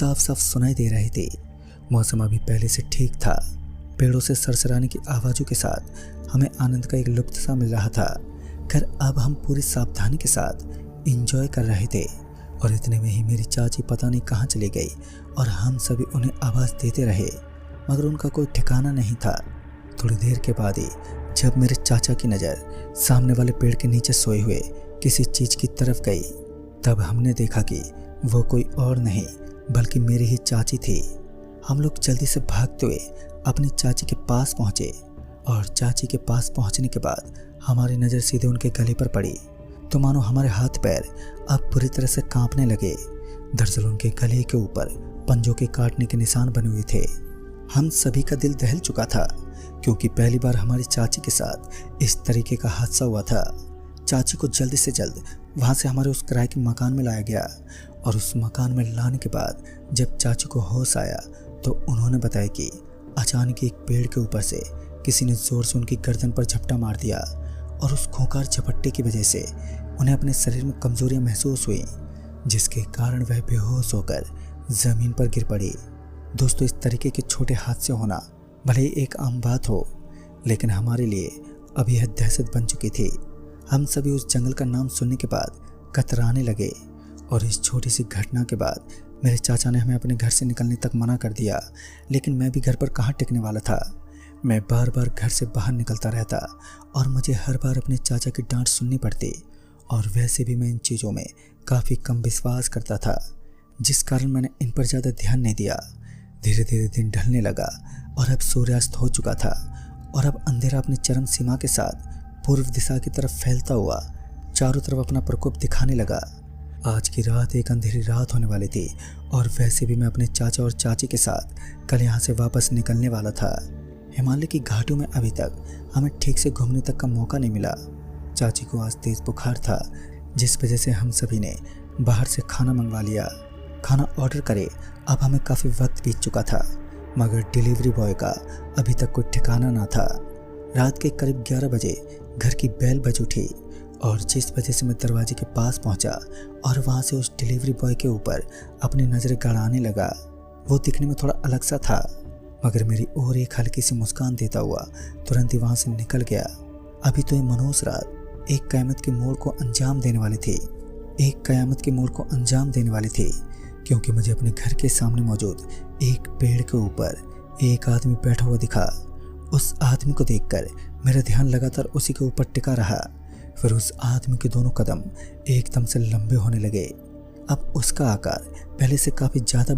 साफ साफ सुनाई दे रहे थे। मौसम अभी पहले से ठीक था। पेड़ों से सरसराने की आवाज़ों के साथ हमें आनंद का एक लुत्फ सा मिल रहा था। खैर अब हम पूरी सावधानी के साथ इंजॉय कर रहे थे और इतने में ही मेरी चाची पता नहीं कहाँ चली गई और हम सभी उन्हें आवाज़ देते रहे मगर उनका कोई ठिकाना नहीं था। थोड़ी देर के बाद ही जब मेरे चाचा की नज़र सामने वाले पेड़ के नीचे सोए हुए किसी चीज़ की तरफ गई तब हमने देखा कि वो कोई और नहीं बल्कि मेरी ही चाची थी। हम लोग जल्दी से भागते हुए अपनी चाची के पास पहुँचे और चाची के पास पहुँचने के बाद हमारी नज़र सीधे उनके गले पर पड़ी तो मानो हमारे हाथ पैर अब पूरी तरह से कांपने लगे। दरअसल उनके गले के ऊपर पंजों के काटने के निशान बने हुए थे। हम सभी का दिल दहल चुका था क्योंकि पहली बार हमारी चाची के साथ इस तरीके का हादसा हुआ था। चाची को जल्दी से जल्द वहाँ से हमारे उस किराए के मकान में लाया गया और उस मकान में लाने के बाद जब चाची को होश आया तो उन्होंने बताया कि अचानक एक पेड़ के ऊपर से किसी ने ज़ोर से उनकी गर्दन पर झपटा मार दिया और उस खूंखार झपट्टे की वजह से उन्हें अपने शरीर में कमजोरियां महसूस हुई जिसके कारण वह बेहोश होकर ज़मीन पर गिर पड़ी। दोस्तों इस तरीके के छोटे हादसे होना भले ही एक आम बात हो लेकिन हमारे लिए अब यह दहशत बन चुकी थी। हम सभी उस जंगल का नाम सुनने के बाद कतराने लगे और इस छोटी सी घटना के बाद मेरे चाचा ने हमें अपने घर से निकलने तक मना कर दिया लेकिन मैं भी घर पर कहाँ टिकने वाला था। मैं बार बार घर से बाहर निकलता रहता और मुझे हर बार अपने चाचा की डांट सुननी पड़ती और वैसे भी मैं इन चीज़ों में काफ़ी कम विश्वास करता था जिस कारण मैंने इन पर ज़्यादा ध्यान नहीं दिया। धीरे धीरे दिन ढलने लगा और अब सूर्यास्त हो चुका था और अब अंधेरा अपनी चरम सीमा के साथ पूर्व दिशा की तरफ फैलता हुआ चारों तरफ अपना प्रकोप दिखाने लगा। आज की रात एक अंधेरी रात होने वाली थी और वैसे भी मैं अपने चाचा और चाची के साथ कल यहाँ से वापस निकलने वाला था। हिमालय की घाटियों में अभी तक हमें ठीक से घूमने तक का मौका नहीं मिला। चाची को आज तेज बुखार था जिस वजह से हम सभी ने बाहर से खाना मंगवा लिया। खाना ऑर्डर करे अब हमें काफ़ी वक्त बीत चुका था मगर डिलीवरी बॉय का अभी तक कोई ठिकाना ना था। रात के करीब 11 बजे घर की बेल बज उठी और जिस वजह से मैं दरवाजे के पास पहुंचा और वहां से उस डिलीवरी बॉय के ऊपर अपनी नज़रें गड़ाने लगा। वो दिखने में थोड़ा अलग सा था मगर मेरी ओर एक हल्की सी मुस्कान देता हुआ तुरंत ही वहां से निकल गया। अभी तो ये मनहूस रात एक कयामत के मोड़ को अंजाम देने वाली थी। एक कयामत के मोड़ को अंजाम देने वाली थी क्योंकि मुझे अपने घर के सामने मौजूद एक पेड़ के ऊपर एक आदमी बैठा हुआ दिखा। उस आदमी को देखकर मेरा ध्यान लगातार उसी के ऊपर टिका रहा। फिर उस आदमी के दोनों कदम एकदम से लंबे होने लगे। अब उसका आकार पहले से काफ़ी ज़्यादा